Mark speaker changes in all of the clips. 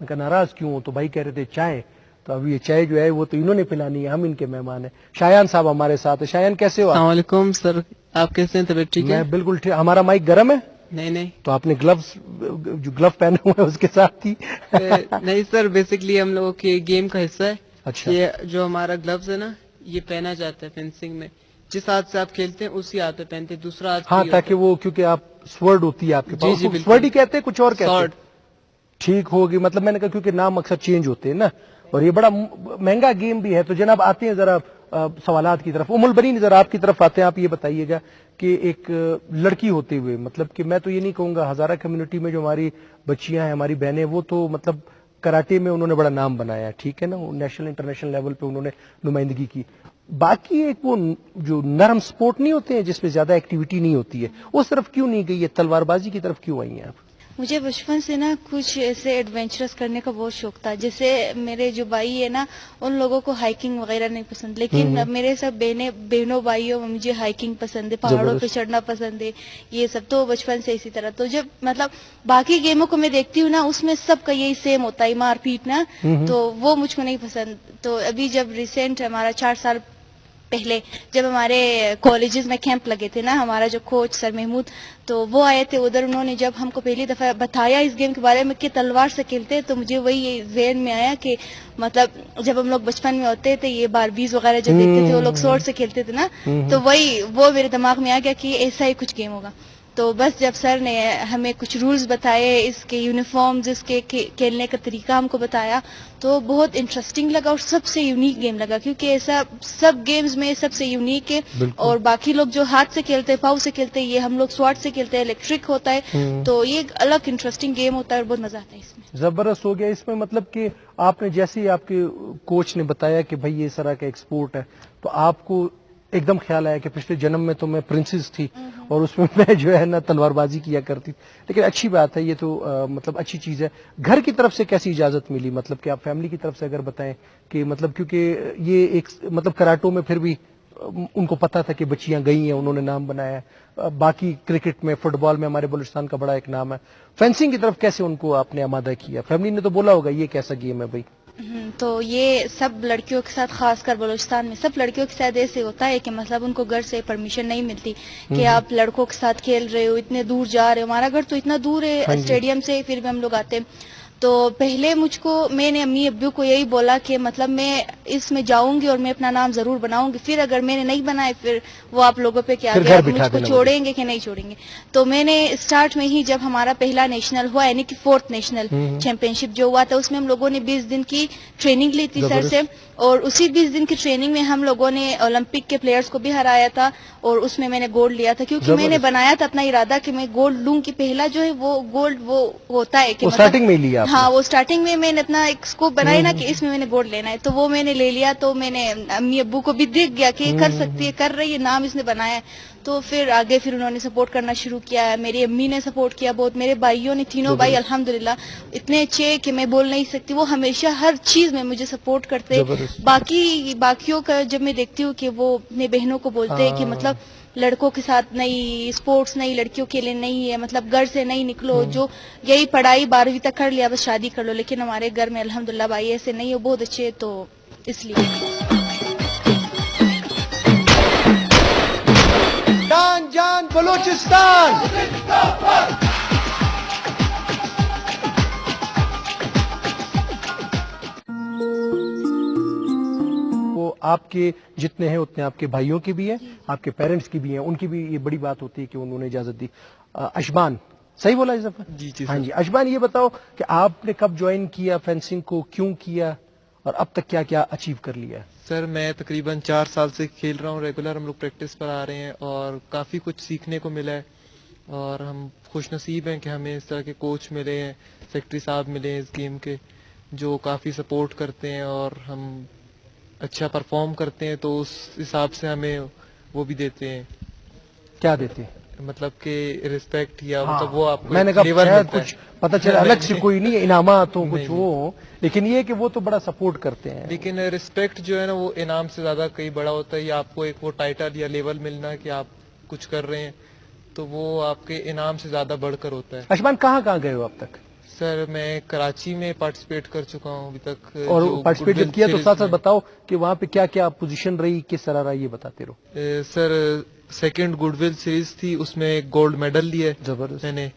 Speaker 1: میں کہا ناراض کیوں ہو؟ تو بھائی کہہ رہے تھے چائے. تو اب یہ چائے جو ہے وہ تو انہوں نے پلانی ہے, ہم ان کے مہمان ہیں. شایان صاحب ہمارے ساتھ ہیں. شایان کیسے ہو آپ؟
Speaker 2: السلام علیکم سر, آپ کیسے ہیں؟ طبیعت ٹھیک ہے؟
Speaker 1: میں بالکل ٹھیک. ہمارا مائک گرم ہے؟
Speaker 2: نہیں
Speaker 1: تو آپ نے گلوز جو گلو پہنے ہوئے ہیں اس کے ساتھ تھی؟
Speaker 2: نہیں سر, بیسکلی ہم لوگوں کے گیم کا حصہ ہے.
Speaker 1: اچھا,
Speaker 2: یہ جو ہمارا گلوز ہے نا, یہ پہنا جاتا ہے فینسنگ میں. جس ہاتھ سے آپ کھیلتے ہیں اسی ہاتھ پہ پہنتے ہیں, دوسرا ہاتھ
Speaker 1: ہاں تاکہ وہ, کیونکہ آپ سورڈ ہوتی ہے آپ کے پاس.
Speaker 2: جی
Speaker 1: سورڈ ہی کہتے ہیں, کچھ اور کہتے ہیں؟
Speaker 2: سورڈ.
Speaker 1: ٹھیک ہوگی, مطلب میں نے کہا کیونکہ نام اکثر چینج ہوتے ہیں نا, اور یہ بڑا مہنگا گیم بھی ہے. تو جناب آتے ہیں ذرا سوالات کی طرف. ام البنین ذرا آپ کی طرف آتے ہیں. آپ یہ بتائیے گا کہ ایک لڑکی ہوتے ہوئے, مطلب کہ میں تو یہ نہیں کہوں گا, ہزارہ کمیونٹی میں جو ہماری بچیاں ہیں, ہماری بہنیں, وہ تو مطلب کراٹے میں انہوں نے بڑا نام بنایا, ٹھیک ہے نا, نیشنل انٹرنیشنل لیول پہ انہوں نے نمائندگی کی. باقی ایک وہ جو نرم سپورٹ نہیں ہوتے ہیں جس میں زیادہ ایکٹیویٹی نہیں ہوتی ہے, اس طرف کیوں نہیں گئی ہے؟ تلوار بازی کی طرف کیوں آئی ہیں آپ؟
Speaker 3: مجھے بچپن سے نا کچھ ایسے ایڈونچرس کرنے کا بہت شوق تھا. جیسے میرے جو بھائی ہے نا, ان لوگوں کو ہائکنگ وغیرہ نہیں پسند, لیکن میرے سب بہنوں بھائیوں میں مجھے ہائکنگ پسند ہے, پہاڑوں پہ چڑھنا پسند ہے, یہ سب تو بچپن سے اسی طرح. تو جب مطلب باقی گیموں کو میں دیکھتی ہوں نا, اس میں سب کا یہی سیم ہوتا ہے, مار پیٹ نا, تو وہ مجھ کو نہیں پسند. تو ابھی جب ریسنٹ ہمارا 4 سال پہلے جب ہمارے کالجز میں کیمپ لگے تھے نا, ہمارا جو کوچ سر محمود, تو وہ آئے تھے ادھر. انہوں نے جب ہم کو پہلی دفعہ بتایا اس گیم کے بارے میں کہ تلوار سے کھیلتے, تو مجھے وہی ذہن میں آیا کہ مطلب جب ہم لوگ بچپن میں ہوتے تھے, یہ باربیز وغیرہ جب دیکھتے تھے, وہ لوگ سورڈ سے کھیلتے تھے نا, تو وہ میرے دماغ میں آ گیا کہ ایسا ہی کچھ گیم ہوگا. تو بس جب سر نے ہمیں کچھ رولز بتائے, اس کے یونیفارمز, اس کے کھیلنے کا طریقہ ہم کو بتایا, تو بہت انٹرسٹنگ لگا اور سب سے یونیک گیم لگا, کیونکہ ایسا سب گیمز میں سب سے یونیک ہے. اور باقی لوگ جو ہاتھ سے کھیلتے ہیں, پاؤں سے کھیلتے ہیں, یہ ہم لوگ سواٹ سے کھیلتے ہیں, الیکٹرک ہوتا ہے, تو یہ ایک الگ انٹرسٹنگ گیم ہوتا ہے اور بہت مزہ آتا ہے اس میں.
Speaker 1: زبردست ہو گیا اس میں. مطلب کہ آپ نے جیسے ہی آپ کے کوچ نے بتایا کہ بھائی یہ اس طرح کا ایک سپورٹ ہے, تو آپ کو ایک دم خیال آیا کہ پچھلے جنم میں تو میں پرنسس تھی اور اس میں میں جو ہے نا تلوار بازی کیا کرتی. لیکن اچھی بات ہے, یہ تو مطلب اچھی چیز ہے. گھر کی طرف سے کیسی اجازت ملی, مطلب کہ آپ فیملی کی طرف سے اگر بتائیں کہ مطلب کیونکہ یہ ایک مطلب کراٹوں میں پھر بھی ان کو پتا تھا کہ بچیاں گئی ہیں, انہوں نے نام بنایا ہے. باقی کرکٹ میں, فٹ بال میں ہمارے بلوچستان کا بڑا ایک نام ہے. فینسنگ کی طرف کیسے ان کو آپ نے آمادہ کیا؟ فیملی نے تو بولا ہوگا یہ کیسا گیم ہے بھائی؟
Speaker 3: تو یہ سب لڑکیوں کے ساتھ, خاص کر بلوچستان میں سب لڑکیوں کے ساتھ ایسے ہوتا ہے کہ مطلب ان کو گھر سے پرمیشن نہیں ملتی کہ آپ لڑکوں کے ساتھ کھیل رہے ہو, اتنے دور جا رہے ہو. ہمارا گھر تو اتنا دور ہے اسٹیڈیم سے, پھر بھی ہم لوگ آتے. تو پہلے میں نے امی ابو کو یہی بولا کہ مطلب میں اس میں جاؤں گی اور میں اپنا نام ضرور بناؤں گی. پھر اگر میں نے نہیں بنائے, پھر وہ آپ لوگوں پہ کیا گیا, مجھ کو چھوڑیں گے کہ نہیں چھوڑیں گے. تو میں نے اسٹارٹ میں ہی جب ہمارا پہلا نیشنل ہوا, یعنی کہ 4th نیشنل چیمپئن شپ جو ہوا تھا, اس میں ہم لوگوں نے 20 دن کی ٹریننگ لی تھی سر سے, اور اسی 20 دن کی ٹریننگ میں ہم لوگوں نے اولمپک کے پلیئرز کو بھی ہرایا تھا, اور اس میں نے گولڈ لیا تھا. کیونکہ میں نے بنایا تھا اپنا ارادہ کہ میں گولڈ لوں کہ پہلا جو ہے وہ گولڈ وہ ہوتا ہے کہ
Speaker 1: اسٹارٹنگ میں لیا.
Speaker 3: ہاں, وہ اسٹارٹنگ میں نے اپنا ایک اسکوپ بنایا نا کہ اس میں نے گولڈ لینا ہے, تو وہ میں نے لے لیا. تو میں نے امی ابو کو بھی دیکھ گیا کہ کر سکتی ہے, کر رہی ہے, نام اس نے بنایا ہے. تو پھر آگے پھر انہوں نے سپورٹ کرنا شروع کیا. میری امی نے سپورٹ کیا بہت, میرے بھائیوں نے, تینوں بھائی الحمدللہ اتنے اچھے کہ میں بول نہیں سکتی. وہ ہمیشہ ہر چیز میں مجھے سپورٹ کرتے. باقیوں کا جب میں دیکھتی ہوں کہ وہ اپنے بہنوں کو بولتے ہیں کہ مطلب لڑکوں کے ساتھ نہیں, اسپورٹس نہیں, لڑکیوں کے لیے نہیں ہے, مطلب گھر سے نہیں نکلو, جو یہی پڑھائی 12ویں تک کر لیا بس شادی کر لو. لیکن ہمارے گھر میں الحمدللہ بھائی ایسے نہیں ہے, بہت اچھے, تو اس لیے
Speaker 1: جان جان بلوچستان. وہ آپ کے جتنے ہیں اتنے آپ کے بھائیوں کے بھی ہیں, آپ کے پیرنٹس کی بھی ہیں, ان کی بھی یہ بڑی بات ہوتی ہے کہ انہوں نے اجازت دی. اشبان, صحیح بولا اس دفعہ؟
Speaker 4: جی
Speaker 1: ہاں جی. اشبان یہ بتاؤ کہ آپ نے کب جوائن کیا فینسنگ کو, کیوں کیا, اور اب تک کیا کیا اچیو کر لیا؟
Speaker 4: سر میں تقریباً 4 سال سے کھیل رہا ہوں ریگولر, ہم لوگ پریکٹس پر آ رہے ہیں اور کافی کچھ سیکھنے کو ملا ہے, اور ہم خوش نصیب ہیں کہ ہمیں اس طرح کے کوچ ملے ہیں, سیکٹری صاحب ملے ہیں اس گیم کے, جو کافی سپورٹ کرتے ہیں, اور ہم اچھا پرفارم کرتے ہیں تو اس حساب سے ہمیں وہ بھی دیتے ہیں.
Speaker 1: کیا دیتے ہیں؟
Speaker 4: مطلب کہ رسپیکٹ, یا مطلب وہ آپ کو
Speaker 1: میں نے کہا کچھ پتہ چلا الگ سے کوئی نہیں ہے, انعامات ہو کچھ وہ, لیکن یہ کہ وہ تو بڑا سپورٹ کرتے ہیں.
Speaker 4: لیکن رسپیکٹ جو ہے نا وہ انعام سے زیادہ کئی بڑا ہوتا ہے, یا آپ کو ایک وہ ٹائٹل یا لیول ملنا کہ آپ کچھ کر رہے ہیں, تو وہ آپ کے انعام سے زیادہ بڑھ کر ہوتا ہے.
Speaker 1: اشبان کہاں کہاں گئے ہو اب تک؟
Speaker 4: سر میں کراچی میں پارٹیسپیٹ کر چکا ہوں ابھی تک.
Speaker 1: اور
Speaker 4: جو
Speaker 1: پارٹیسپیٹ
Speaker 4: گڈ
Speaker 1: جب کیا تو
Speaker 4: ول
Speaker 1: ساتھ ساتھ
Speaker 4: سیریز
Speaker 1: بتاؤ کہ وہاں پہ کیا کیا پوزیشن رہی, کس طرح رہا, یہ بتاتے رہو.
Speaker 4: میں سر سیکنڈ گڈ ول سیریز تھی, اس میں گولڈ میڈل لیا ہے
Speaker 1: زبردست.
Speaker 4: میں نے.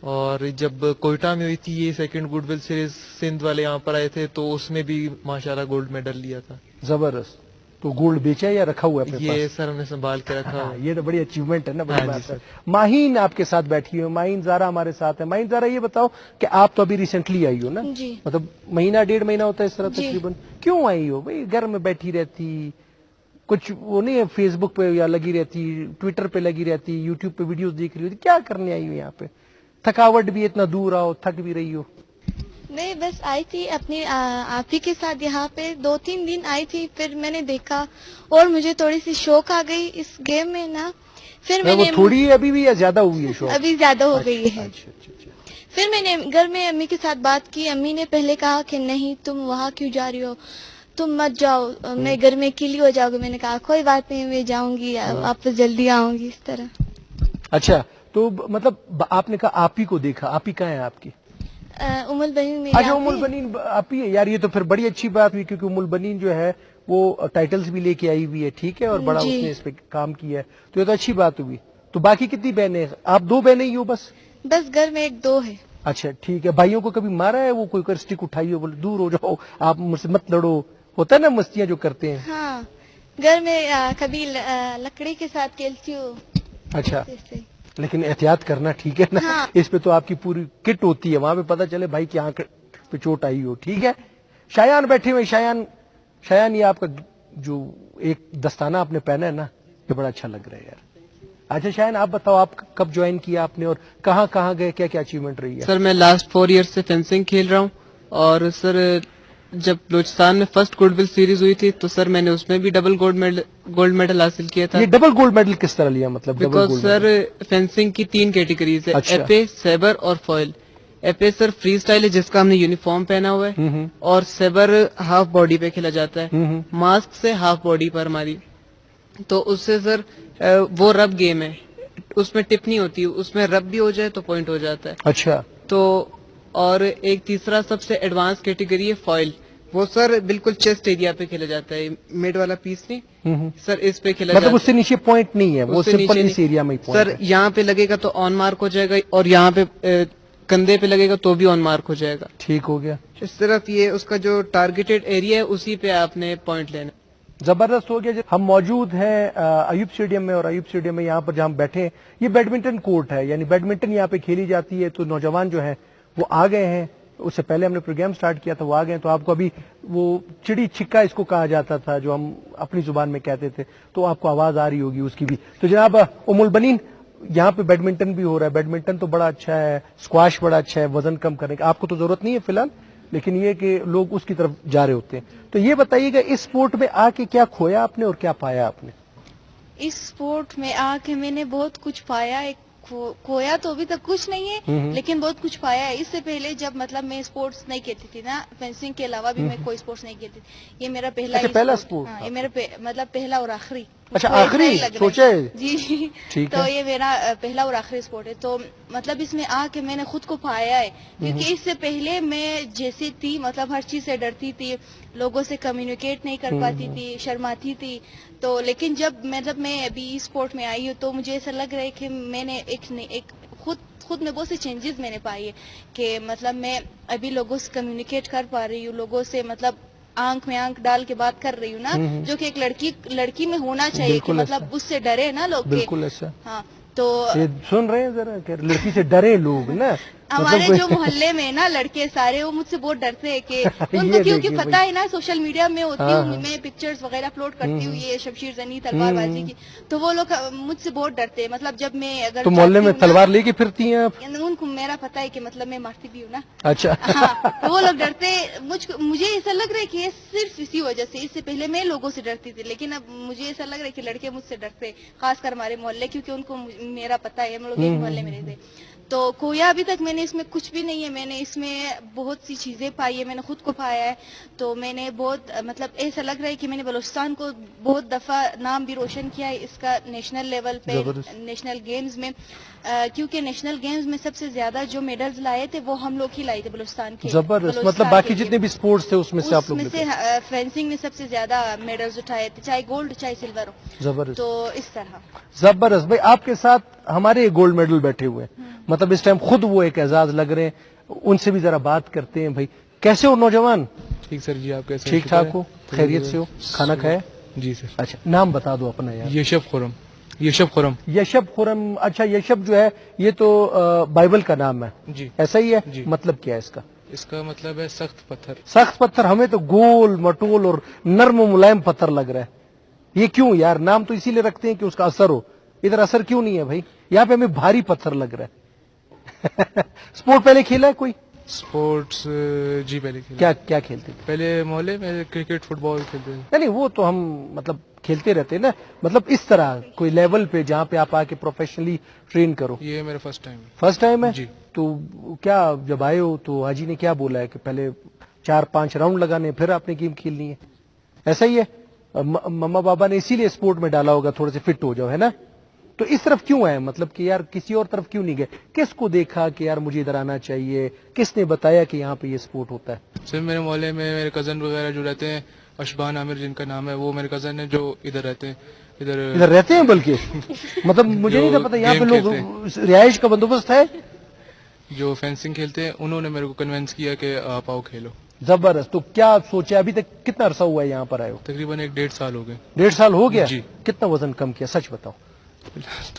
Speaker 4: اور جب کوئٹہ میں ہوئی تھی یہ second good will series, Sindh والے یہاں پر آئے تھے تو اس میں بھی ماشاءاللہ گولڈ میڈل لیا تھا.
Speaker 1: زبردست. تو گولڈ بیچا ہے یا رکھا ہوا ہے اپنے
Speaker 4: یہ
Speaker 1: پاس؟
Speaker 4: سر ہم نے سنبھال کے رکھا
Speaker 1: ہاں,
Speaker 4: ہوا.
Speaker 1: یہ تو بڑی اچیومنٹ ہے نا, بڑی
Speaker 4: ہاں جی
Speaker 1: بات ہے. ماہین آپ کے ساتھ بیٹھی ہوئی, ماہین زارا ہمارے ساتھ ہے. ماہین زارا یہ بتاؤ کہ آپ تو ابھی ریسنٹلی آئی ہو نا,
Speaker 3: جی
Speaker 1: مطلب مہینہ ڈیڑھ مہینہ ہوتا ہے اس طرح
Speaker 3: جی.
Speaker 1: تقریباً, کیوں آئی ہو بھائی؟ گھر میں بیٹھی رہتی, کچھ وہ نہیں ہے فیس بک پہ یا لگی رہتی, ٹویٹر پہ لگی رہتی, یوٹیوب پہ ویڈیوز دیکھ رہی ہوتی, کیا کرنے آئی ہو یہاں پہ؟ تھکاوٹ بھی اتنا دور آؤ, تھک بھی رہی ہو.
Speaker 3: میں بس آئی تھی اپنی آپ ہی کے ساتھ یہاں پہ 2-3 دن آئی تھی, پھر میں نے دیکھا اور مجھے تھوڑی سی شوق آ گئی اس گیم میں نا. پھر میں
Speaker 1: وہ
Speaker 3: نے
Speaker 1: تھوڑی ہے ابھی بھی یا زیادہ ہوئی ہے شوق؟
Speaker 3: ابھی زیادہ ہو گئی ہے.
Speaker 1: اچھا اچھا اچھا.
Speaker 3: پھر میں نے گھر میں امی کے ساتھ بات کی. امی نے پہلے کہا کہ نہیں تم وہاں کیوں جا رہی ہو, تم مت جاؤ, میں گھر میں اکیلی ہو جاؤ گی. میں نے کہا کوئی بات نہیں, میں جاؤں گی, واپس جلدی آؤں گی, اس طرح.
Speaker 1: اچھا, تو مطلب آپ نے کہا آپ ہی کو دیکھا, آپ ہی کہاں ہے آپ کی؟
Speaker 3: ام البنین میں.
Speaker 1: اچھا, ام البنین آپ ہی ہے یار, یہ تو پھر بڑی اچھی بات ہوئی کیونکہ ام البنین جو ہے وہ ٹائٹلز بھی لے کے آئی ہوئی ہے, ٹھیک ہے, اور بڑا
Speaker 3: جی.
Speaker 1: اس نے اس پہ کام کیا ہے, تو یہ تو اچھی بات ہوئی. تو باقی کتنی بہنیں ہیں؟ آپ 2 بہنیں ہی ہو بس؟
Speaker 3: بس گھر میں 1-2 ہے.
Speaker 1: اچھا ٹھیک ہے. بھائیوں کو کبھی مارا ہے وہ, کوئی کر اسٹک اٹھائی ہو بولے دور ہو جاؤ, آپ مجھ سے مت لڑو, ہوتا ہے نا مستیاں جو کرتے ہیں؟
Speaker 3: ہاں, گھر میں کبھی لکڑی کے ساتھ کھیلتی ہوں.
Speaker 1: اچھا,
Speaker 3: ایسے.
Speaker 1: لیکن احتیاط کرنا, ٹھیک ہے نا,
Speaker 3: ہاں.
Speaker 1: اس پہ تو آپ کی پوری کٹ ہوتی ہے, وہاں پہ پتہ چلے بھائی کی آنکھ پہ چوٹ آئی ہو, ٹھیک ہے. شایان بیٹھے ہوئے, شایان یہ آپ کا جو ایک دستانہ آپ نے پہنا ہے نا, یہ بڑا اچھا لگ رہا ہے یار. اچھا شایان آپ بتاؤ, آپ کب جوائن کیا آپ نے اور کہاں کہاں گئے, کیا کیا اچیومنٹ رہی ہے؟
Speaker 2: سر میں لاسٹ 4 ایئر سے فینسنگ کھیل رہا ہوں. اور سر جب بلوچستان میں فرسٹ گولڈ ول سیریز ہوئی تھی تو سر میں نے اس میں بھی ڈبل گولڈ میڈل حاصل کیا تھا.
Speaker 1: یہ ڈبل گولڈ میڈل کس طرح لیا, مطلب double
Speaker 2: because
Speaker 1: gold
Speaker 2: sir
Speaker 1: medal?
Speaker 2: Fencing کی 3 کیٹیگریز ہے,
Speaker 1: اچھا.
Speaker 2: ایپے, سیبر اور foil. Epee sir free style ہے جس کا ہم نے یونیفارم پہنا ہوا ہے, اور سیبر ہاف باڈی پہ کھیلا جاتا ہے, ماسک سے ہاف باڈی پر ہماری. تو اس سے سر وہ رب گیم ہے, اس میں ٹپ نہیں ہوتی, اس میں رب بھی ہو جائے تو پوائنٹ ہو جاتا ہے.
Speaker 1: اچھا.
Speaker 2: تو اور ایک تیسرا سب سے ایڈوانس کیٹیگری ہے فوائل, وہ سر بالکل چیسٹ ایریا پہ کھیلا جاتا ہے, مڈ والا پیس نہیں سر, اس پہ کھیلا
Speaker 1: مطلب
Speaker 2: جاتا
Speaker 1: اس سے نیچے پوائنٹ نہیں ہے, وہ
Speaker 2: اس سے
Speaker 1: سمپل
Speaker 2: نیچے
Speaker 1: اس ایریا میں ہی
Speaker 2: سر
Speaker 1: پوائنٹ ہے.
Speaker 2: یہاں پہ لگے گا تو آن مارک ہو جائے گا, اور یہاں پہ کندھے پہ لگے گا تو بھی آن مارک ہو جائے گا.
Speaker 1: ٹھیک ہو گیا.
Speaker 2: صرف یہ اس کا جو ٹارگیٹڈ ایریا ہے اسی پہ آپ نے پوائنٹ لینا.
Speaker 1: زبردست ہو گیا. ہم موجود ہیں ایوب اسٹیڈیم میں, اور ایوب اسٹیڈیم میں یہاں پر جہاں ہم بیٹھے ہیں یہ بیڈمنٹن کورٹ ہے, یعنی بیڈمنٹن یہاں پہ کھیلی جاتی ہے. تو نوجوان جو ہیں وہ آ گئے ہیں, اس سے پہلے ہم نے پروگرام سٹارٹ کیا تھا, وہ آ گئے ہیں. تو آپ کو ابھی وہ چڑی چھکا اس کو کہا جاتا تھا جو ہم اپنی زبان میں کہتے تھے, تو آپ کو آواز آ رہی ہوگی اس کی بھی. تو جناب ام البنین, یہاں پہ بیڈمنٹن بھی ہو رہا ہے, بیڈمنٹن تو بڑا اچھا ہے, اسکواش بڑا اچھا ہے, وزن کم کرنے کا آپ کو تو ضرورت نہیں ہے فی الحال, لیکن یہ کہ لوگ اس کی طرف جا رہے ہوتے ہیں. تو یہ بتائیے گا اس سپورٹ میں آ کے کیا کھویا آپ نے اور کیا پایا آپ نے؟
Speaker 3: اس سپورٹ میں آ کے میں نے بہت کچھ پایا. کھویا تو ابھی تک کچھ نہیں ہے, لیکن بہت کچھ پایا ہے. اس سے پہلے جب مطلب میں اسپورٹس نہیں کھیلتی تھی نا, فینسنگ کے علاوہ بھی میں کوئی اسپورٹس نہیں کھیلتی تھی. یہ میرا پہلا
Speaker 1: اسپورٹ.
Speaker 3: ہاں, یہ میرا مطلب پہلا اور آخری.
Speaker 1: اچھا آخری سوچا ہے؟
Speaker 3: جی, تو یہ میرا پہلا اور آخری اسپورٹ ہے. تو مطلب اس میں آ کے میں نے خود کو پایا ہے, کیونکہ اس سے پہلے میں جیسی تھی مطلب ہر چیز سے ڈرتی تھی, لوگوں سے کمیونیکیٹ نہیں کر پاتی تھی, شرماتی تھی. تو لیکن جب میں ابھی اسپورٹ میں آئی ہوں تو مجھے ایسا لگ رہا ہے کہ میں نے ایک خود میں بہت سی چینجز میں نے پائی ہے, کہ مطلب میں ابھی لوگوں سے کمیونیکیٹ کر پا رہی ہوں, لوگوں سے مطلب آنکھ میں آنکھ ڈال کے بات کر رہی ہوں نا, جو کہ ایک لڑکی میں ہونا چاہیے, کہ مطلب اس سے ڈرے نا لوگ.
Speaker 1: بالکل ایسا.
Speaker 3: ہاں, تو
Speaker 1: سن رہے ہیں ذرا کہ لڑکی سے ڈرے لوگ نا,
Speaker 3: ہمارے جو محلے میں نا لڑکے سارے وہ مجھ سے بہت ڈرتے ہیں, کہ ان کو کیونکہ پتا ہے نا سوشل میڈیا میں ہوتی ہوں میں, پکچرز وغیرہ اپلوڈ کرتی ہوں یہ شمشیر زنی تلوار بازی کی, تو وہ لوگ مجھ سے بہت ڈرتے ہیں. مطلب جب میں اگر
Speaker 1: تو محلے میں تلوار لے کے پھرتی ہیں آپ؟
Speaker 3: ان کو میرا پتا ہے کہ مطلب میں مارتی بھی ہوں نا.
Speaker 1: اچھا.
Speaker 3: ہاں, تو وہ لوگ ڈرتے. مجھے ایسا لگ رہا ہے کہ صرف اسی وجہ سے, اس سے پہلے میں لوگوں سے ڈرتی تھی, لیکن اب مجھے ایسا لگ رہا ہے کہ لڑکے مجھ سے ڈرتے, خاص کر ہمارے محلے, کیونکہ ان کو میرا پتا ہے, ہم لوگ ایک محلے میں رہتے. تو کویا ابھی تک میں نے اس میں کچھ بھی نہیں ہے. میں نے اس میں بہت سی چیزیں پائی ہے, میں نے خود کو پایا ہے. تو میں نے بہت مطلب ایسا لگ رہا ہے کہ میں نے بلوچستان کو بہت دفعہ نام بھی روشن کیا ہے اس کا نیشنل لیول پہ, نیشنل گیمز میں, کیونکہ نیشنل گیمز میں سب سے زیادہ جو میڈلز لائے تھے وہ ہم لوگ ہی لائے تھے بلوچستان کے.
Speaker 1: زبردست. مطلب باقی جتنے بھی اسپورٹس تھے اس میں سے آپ لوگ
Speaker 3: فینسنگ میں سب سے زیادہ میڈلز اٹھائے تھے, چاہے گولڈ چاہے سلور ہو.
Speaker 1: زبردست.
Speaker 3: تو اس طرح
Speaker 1: زبردست. بھائی آپ کے ساتھ ہمارے گولڈ میڈل بیٹھے ہوئے ہیں, مطلب اس ٹائم خود وہ ایک اعزاز لگ رہے ہیں, ان سے بھی ذرا بات کرتے ہیں. بھائی کیسے ہو نوجوان؟
Speaker 4: ٹھیک سر جی, آپ کیسے؟
Speaker 1: ٹھیک ٹھاک ہو, خیریت سے ہو, کھانا کھایا؟
Speaker 4: جی سر.
Speaker 1: اچھا نام بتا دو اپنا یار.
Speaker 4: یشب خرم. یشب خرم.
Speaker 1: یشب خرم. اچھا یشب جو ہے یہ تو بائبل کا نام ہے
Speaker 4: جی.
Speaker 1: ایسا ہی ہے
Speaker 4: جی.
Speaker 1: مطلب کیا ہے اس کا؟
Speaker 4: اس کا مطلب ہے سخت پتھر.
Speaker 1: سخت پتھر. ہمیں تو گول مٹول اور نرم و ملائم پتھر لگ رہا ہے. یہ کیوں یار؟ نام تو اسی لیے رکھتے ہیں کہ اس کا اثر ہو. ادھر اثر کیوں نہیں ہے بھائی؟ یہاں پہ ہمیں بھاری پتھر لگ رہا ہے. اسپورٹ پہلے کھیلا ہے کوئی؟
Speaker 4: اسپورٹس جی پہلے کھیلا.
Speaker 1: کیا کیا کھیلتے تھے
Speaker 4: پہلے محلے میں کرکٹ فٹ بال کھیلتے تھے.
Speaker 1: نہیں وہ تو ہم مطلب کھیلتے رہتے ہیں نا, مطلب اس طرح کوئی لیول پہ جہاں پہ آپ آ کے پروفیشنلی ٹرین کرو.
Speaker 4: یہ میرا فرسٹ ٹائم ہے.
Speaker 1: فرسٹ ٹائم ہے
Speaker 4: جی.
Speaker 1: تو کیا جب آئے ہو تو حاجی نے کیا بولا ہے کہ پہلے 4-5 راؤنڈ لگانے پھر آپ نے گیم کھیلنی ہے, ایسا ہی ہے؟ مما بابا نے اسی لیے اسپورٹ میں ڈالا ہوگا تھوڑے سے فٹ ہو جاؤ, ہے نا؟ تو اس طرف کیوں آئے, مطلب کہ یار کسی اور طرف کیوں نہیں گئے؟ کس کو دیکھا کہ یار مجھے ادھر آنا چاہیے؟ کس نے بتایا کہ یہاں پہ یہ اسپورٹ ہوتا ہے؟
Speaker 4: سر میرے محلے میں میرے کزن وغیرہ جو رہتے ہیں, اشبان عامر جن کا نام ہے, وہ میرے کزن ہیں جو ادھر رہتے ہیں. ادھر
Speaker 1: رہتے ہیں بلکہ مطلب مجھے نہیں تھا پتا یہاں پہ لوگ رہائش کا بندوبست ہے.
Speaker 4: جو فینسنگ کھیلتے ہیں انہوں نے میرے کو کنوینس کیا کہ آپ آؤ کھیلو.
Speaker 1: زبردست. تو کیا سوچا ابھی تک کتنا عرصہ ہوا ہے یہاں پر آئے ہو؟
Speaker 4: تقریباً 1-1.5 سال ہو گئے.
Speaker 1: 1.5 سال ہو گیا.
Speaker 4: جی.
Speaker 1: کتنا وزن کم کیا سچ بتاؤ؟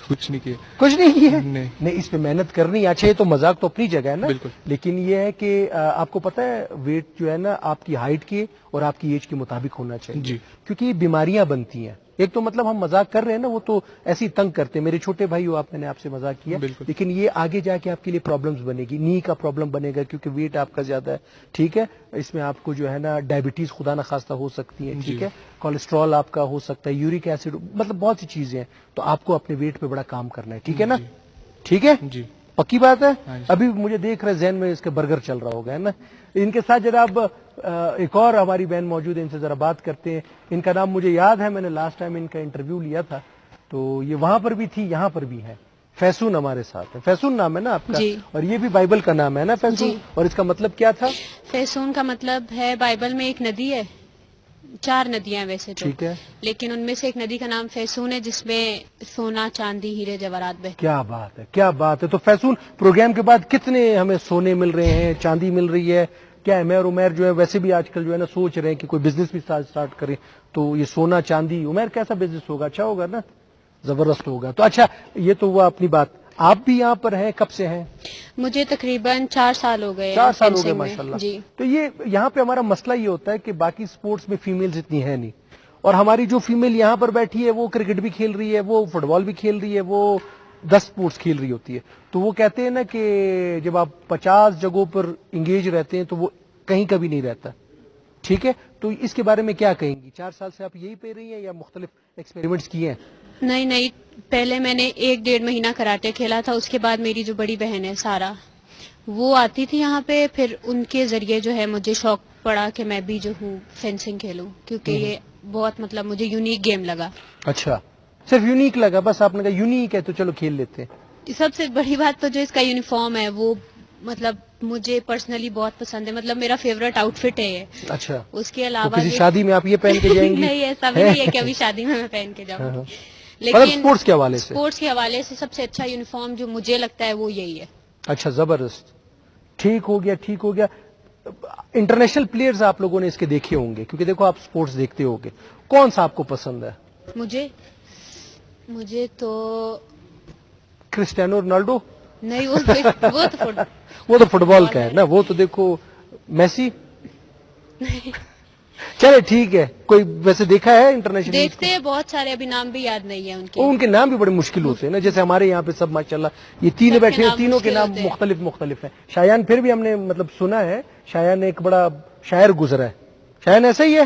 Speaker 4: کچھ نہیں کیا.
Speaker 1: کچھ نہیں کیا؟
Speaker 4: نہیں.
Speaker 1: اس پہ محنت کرنی. اچھا یہ تو مذاق تو اپنی جگہ ہے نا,
Speaker 4: بالکل,
Speaker 1: لیکن یہ ہے کہ آپ کو پتا ہے ویٹ جو ہے نا آپ کی ہائٹ کے اور آپ کی ایج کے مطابق ہونا چاہیے.
Speaker 4: جی.
Speaker 1: کیونکہ یہ بیماریاں بنتی ہیں. ایک تو مطلب ہم مذاق کر رہے ہیں نا, وہ تو ایسی تنگ کرتے ہیں. میرے چھوٹے بھائی ہو آپ, میں نے آپ سے مذاق کیا, لیکن یہ آگے جا کے آپ کے لیے پرابلمز بنے گی. نی کا پرابلم بنے گا کیونکہ ویٹ آپ کا زیادہ ہے, ٹھیک ہے. اس میں آپ کو جو ہے نا ڈائبٹیز خدا نخواستہ ہو سکتی ہے, ٹھیک ہے. کولیسٹرول آپ کا ہو سکتا ہے, یورک ایسڈ, مطلب بہت سی چیزیں ہیں. تو آپ کو اپنے ویٹ پہ بڑا کام کرنا ہے, ٹھیک ہے نا؟ ٹھیک ہے
Speaker 4: جی.
Speaker 1: پکی بات ہے. ابھی مجھے دیکھ رہے ذہن میں اس کے برگر چل رہا ہوگا, ہے نا؟ ان کے ساتھ جناب ایک اور ہماری بہن موجود ہے, ان سے ذرا بات کرتے ہیں. ان کا نام مجھے یاد ہے, میں نے لاسٹ ٹائم ان کا انٹرویو لیا تھا تو یہ وہاں پر بھی تھی, یہاں پر بھی ہے. فیصون ہمارے ساتھ ہے. فیصون نام ہے نا آپ کا؟
Speaker 5: جی.
Speaker 1: اور یہ بھی بائبل کا نام ہے نا فیصون؟
Speaker 5: جی.
Speaker 1: اور اس کا مطلب کیا تھا؟
Speaker 5: فیصون کا مطلب ہے بائبل میں ایک ندی ہے, 4 ندیاں ویسے تو,
Speaker 1: ٹھیک ہے,
Speaker 5: لیکن ان میں سے ایک ندی کا نام فیصون ہے جس میں سونا چاندی ہیرے جواہرات بہتے.
Speaker 1: کیا بات ہے, کیا بات ہے. تو فیصون پروگرام کے بعد کتنے ہمیں سونے مل رہے ہیں, چاندی مل رہی ہے کیا ہے؟ عمیر جو ہے ویسے بھی آج کل جو ہے نا سوچ رہے ہیں کہ کوئی بزنس بھی اسٹارٹ کریں, تو یہ سونا چاندی, عمیر کیسا بزنس ہوگا؟ اچھا ہوگا نا, زبردست ہوگا. تو اچھا یہ تو ہوا اپنی بات. آپ بھی یہاں پر ہیں, کب سے ہیں؟
Speaker 5: مجھے تقریباً 4 سال ہو گئے.
Speaker 1: 4 سال ہو گئے ماشاء اللہ.
Speaker 5: جی.
Speaker 1: تو یہ یہاں پہ ہمارا مسئلہ یہ ہوتا ہے کہ باقی سپورٹس میں فیمیلز اتنی ہے نہیں, اور ہماری جو فیمیل یہاں پر بیٹھی ہے وہ کرکٹ بھی کھیل رہی ہے, وہ فٹ بال بھی کھیل رہی ہے, وہ 10 سپورٹس کھیل رہی ہوتی ہے. تو وہ کہتے ہیں نا کہ جب آپ 50 جگہوں پر انگیج رہتے ہیں تو وہ کہیں کبھی نہیں رہتا, ٹھیک ہے. تو اس کے بارے میں کیا کہیں گی؟ 4 سال سے آپ یہی پہ رہی ہیں یا مختلف ایکسپیریمنٹس کیے ہیں؟
Speaker 5: نہیں, پہلے میں نے 1-1.5 مہینہ کراٹے کھیلا تھا. اس کے بعد میری جو بڑی بہن ہے سارا, وہ آتی تھی یہاں پہ, پھر ان کے ذریعے جو ہے مجھے شوق پڑا کہ میں بھی جو ہوں فینسنگ کھیلوں, کیونکہ یہ بہت مطلب مجھے یونیک گیم لگا.
Speaker 1: اچھا, صرف یونیک لگا, بس آپ نے کہا یونیک ہے تو چلو کھیل لیتے ہیں.
Speaker 5: سب سے بڑی بات تو جو اس کا یونیفارم ہے وہ مطلب مجھے پرسنلی بہت پسند ہے, مطلب میرا فیوریٹ آؤٹ فٹ ہے یہ.
Speaker 1: اچھا,
Speaker 5: اس کے علاوہ
Speaker 1: کسی شادی میں آپ یہ پہن کے جائیں گی؟
Speaker 5: نہیں, ایسا بھی نہیں ہے کہ ابھی شادی میں پہن کے جاؤں گی,
Speaker 1: لیکن اسپورٹس کے حوالے سے
Speaker 5: سب سے اچھا یونیفارم جو مجھے لگتا ہے وہ یہی ہے.
Speaker 1: اچھا, زبردست. ٹھیک ہو گیا. انٹرنیشنل پلیئرز آپ لوگوں نے اس کے دیکھے ہوں گے, کیونکہ دیکھو آپ اسپورٹس دیکھتے ہوگے, کون سا آپ کو پسند ہے؟
Speaker 5: مجھے تو
Speaker 1: کرسٹیانو رونالڈو
Speaker 5: نہیں,
Speaker 1: وہ تو فٹ بال کا ہے نا, وہ تو دیکھو میسی. چلے ٹھیک ہے, کوئی ویسے دیکھا ہے انٹرنیشنل؟
Speaker 5: دیکھتے ہیں بہت سارے, ابھی نام بھی یاد نہیں ہے
Speaker 1: ان کے نام بھی بڑے مشکل ہوتے ہیں نا, جیسے ہمارے یہاں پہ سب ماشاءاللہ یہ 3 بیٹھے ہیں, تینوں کے نام مختلف ہیں. شایان پھر بھی ہم نے مطلب سنا ہے, شایان ایک بڑا شاعر گزرا ہے. شایان ایسا ہی ہے؟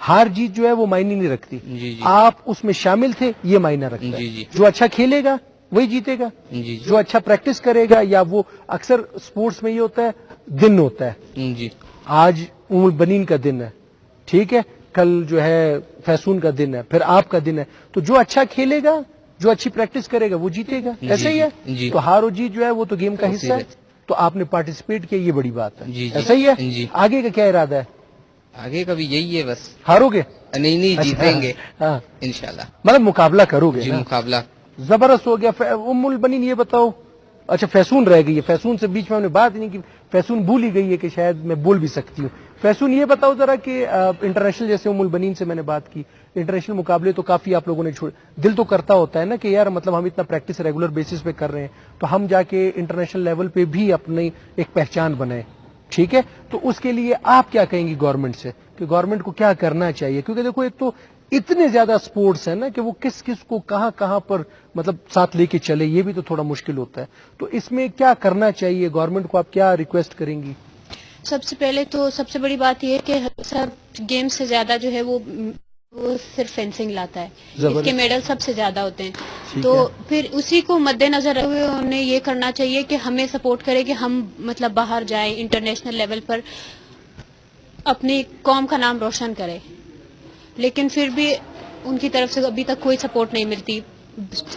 Speaker 1: ہار جیت جو ہے وہ معنی نہیں رکھتی.
Speaker 6: جی
Speaker 1: آپ اس میں شامل تھے یہ معنی رکھتا ہے.
Speaker 6: جی
Speaker 1: جو اچھا کھیلے گا وہی جیتے گا,
Speaker 6: جی
Speaker 1: جو اچھا پریکٹس کرے گا, یا وہ اکثر سپورٹس میں یہ ہوتا ہے دن ہوتا ہے,
Speaker 6: جی
Speaker 1: آج ام البنین کا دن ہے, ٹھیک ہے, کل جو ہے فیصون کا دن ہے, پھر آپ کا دن ہے, تو جو اچھا کھیلے گا, جو اچھی پریکٹس کرے گا وہ جیتے گا. ایسا ہی ہے.
Speaker 6: جی.
Speaker 1: تو ہار و جیت جو ہے وہ تو گیم کا حصہ ہے, تو آپ نے پارٹیسپیٹ کیا, یہ بڑی بات ہے.
Speaker 6: جی
Speaker 1: ایسا ہی ہے.
Speaker 6: جی.
Speaker 1: آگے کا کیا ارادہ ہے؟
Speaker 6: آگے کا بھی یہی ہے بس.
Speaker 1: ہارو گے؟
Speaker 6: نہیں جیتیں گے
Speaker 1: ہاں
Speaker 6: انشاءاللہ.
Speaker 1: مطلب مقابلہ کرو گے.
Speaker 6: جی مقابلہ
Speaker 1: زبردست ہو گیا. ام البنین یہ بتاؤ, اچھا فیصون رہ گئی ہے, فیصون سے بیچ میں ہم نے بات ہی نہیں کی, فیصون بھول ہی گئی ہے کہ شاید میں بول بھی سکتی ہوں. فیصون یہ بتاؤ ذرا کہ انٹرنیشنل, جیسے ام البنین سے میں نے بات کی, انٹرنیشنل مقابلے تو کافی آپ لوگوں نے چھوڑ, دل تو کرتا ہوتا ہے نا کہ یار مطلب ہم اتنا پریکٹس ریگولر بیسس پہ کر رہے ہیں, تو ہم جا کے انٹرنیشنل لیول پہ بھی اپنی ایک پہچان بنائیں, ٹھیک ہے. تو اس کے لیے آپ کیا کہیں گی گورنمنٹ سے, کہ گورنمنٹ کو کیا کرنا چاہیے؟ کیونکہ دیکھو ایک تو اتنے زیادہ سپورٹس ہیں نا کہ وہ کس کس کو کہاں پر مطلب ساتھ لے کے چلے, یہ بھی تو تھوڑا مشکل ہوتا ہے. تو اس میں کیا کرنا چاہیے گورنمنٹ کو, آپ کیا ریکویسٹ کریں گی؟
Speaker 5: سب سے پہلے تو سب سے بڑی بات یہ ہے کہ سب گیم سے زیادہ جو ہے وہ صرف فینسنگ لاتا ہے, اس کے میڈل سب سے زیادہ ہوتے ہیں. تو پھر اسی کو مد نظر رکھتے ہوئے انہیں یہ کرنا چاہیے کہ ہمیں سپورٹ کرے کہ ہم مطلب باہر جائیں, انٹرنیشنل لیول پر اپنی قوم کا نام روشن کرے. لیکن پھر بھی ان کی طرف سے ابھی تک کوئی سپورٹ نہیں ملتی.